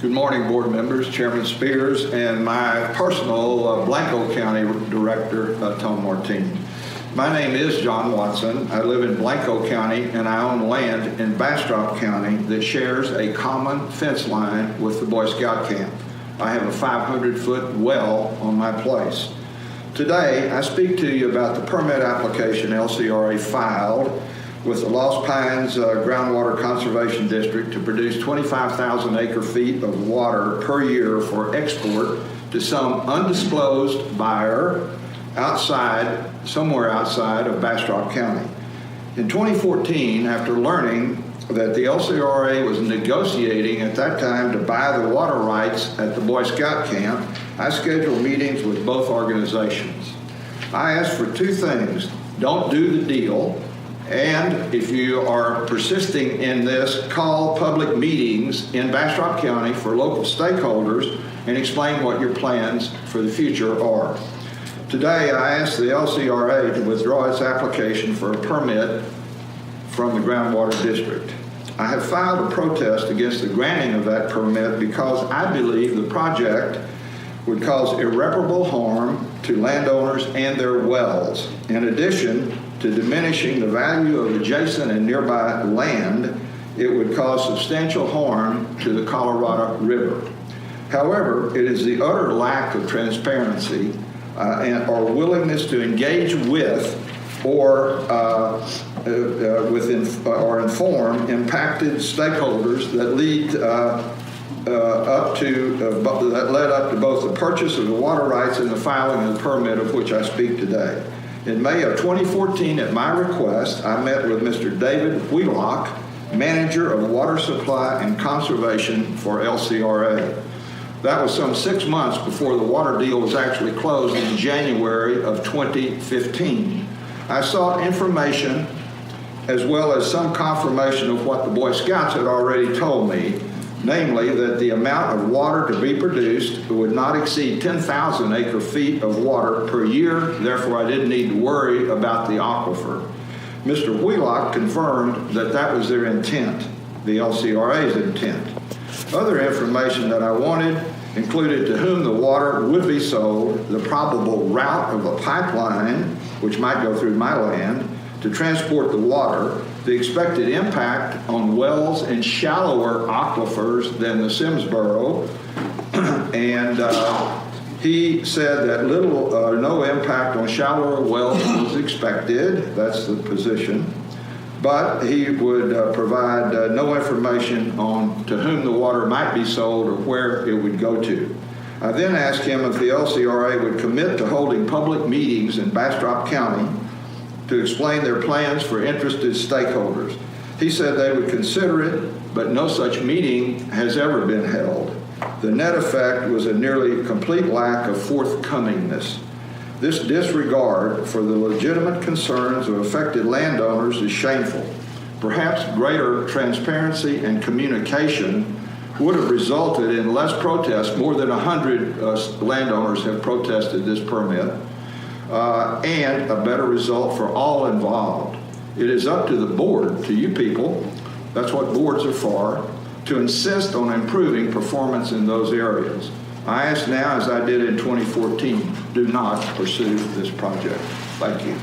Good morning, board members, Chairman Spears, and my personal Blanco County Director, Tom Martini. My name is John Watson. I live in Blanco County, and I own land in Bastrop County that shares a common fence line with the Boy Scout camp. I have a 500-foot well on my place. Today, I speak to you about the permit application LCRA filed with the Lost Pines Groundwater Conservation District to produce 25,000 acre-feet of water per year for export to some undisclosed buyer somewhere outside of Bastrop County. In 2014, after learning that the LCRA was negotiating at that time to buy the water rights at the Boy Scout camp, I scheduled meetings with both organizations. I asked for two things: don't do the deal, and if you are persisting in this, call public meetings in Bastrop County for local stakeholders and explain what your plans for the future are. Today, I asked the LCRA to withdraw its application for a permit from the Groundwater District. I have filed a protest against the granting of that permit because I believe the project would cause irreparable harm to landowners and their wells. In addition to diminishing the value of adjacent and nearby land, it would cause substantial harm to the Colorado River. However, it is the utter lack of transparency or willingness to engage with or inform impacted stakeholders that led up to both the purchase of the water rights and the filing of the permit of which I speak today. In May of 2014, at my request, I met with Mr. David Wheelock, Manager of Water Supply and Conservation for LCRA. That was some 6 months before the water deal was actually closed in January of 2015. I sought information as well as some confirmation of what the Boy Scouts had already told me, namely that the amount of water to be produced would not exceed 10,000 acre-feet of water per year, therefore I didn't need to worry about the aquifer. Mr. Wheelock confirmed that that was their intent, the LCRA's intent. Other information that I wanted included to whom the water would be sold, the probable route of a pipeline, which might go through my land, to transport the water, the expected impact on wells in shallower aquifers than the Simsboro, and he said that little or no impact on shallower wells was expected. That's the position. But he would provide no information on to whom the water might be sold or where it would go to. I then asked him if the LCRA would commit to holding public meetings in Bastrop County to explain their plans for interested stakeholders. He said they would consider it, but no such meeting has ever been held. The net effect was a nearly complete lack of forthcomingness. This disregard for the legitimate concerns of affected landowners is shameful. Perhaps greater transparency and communication would have resulted in less protests. More than 100 landowners have protested this permit, and a better result for all involved. It is up to the board, to you people, that's what boards are for, to insist on improving performance in those areas. I ask now, as I did in 2014, do not pursue this project. Thank you.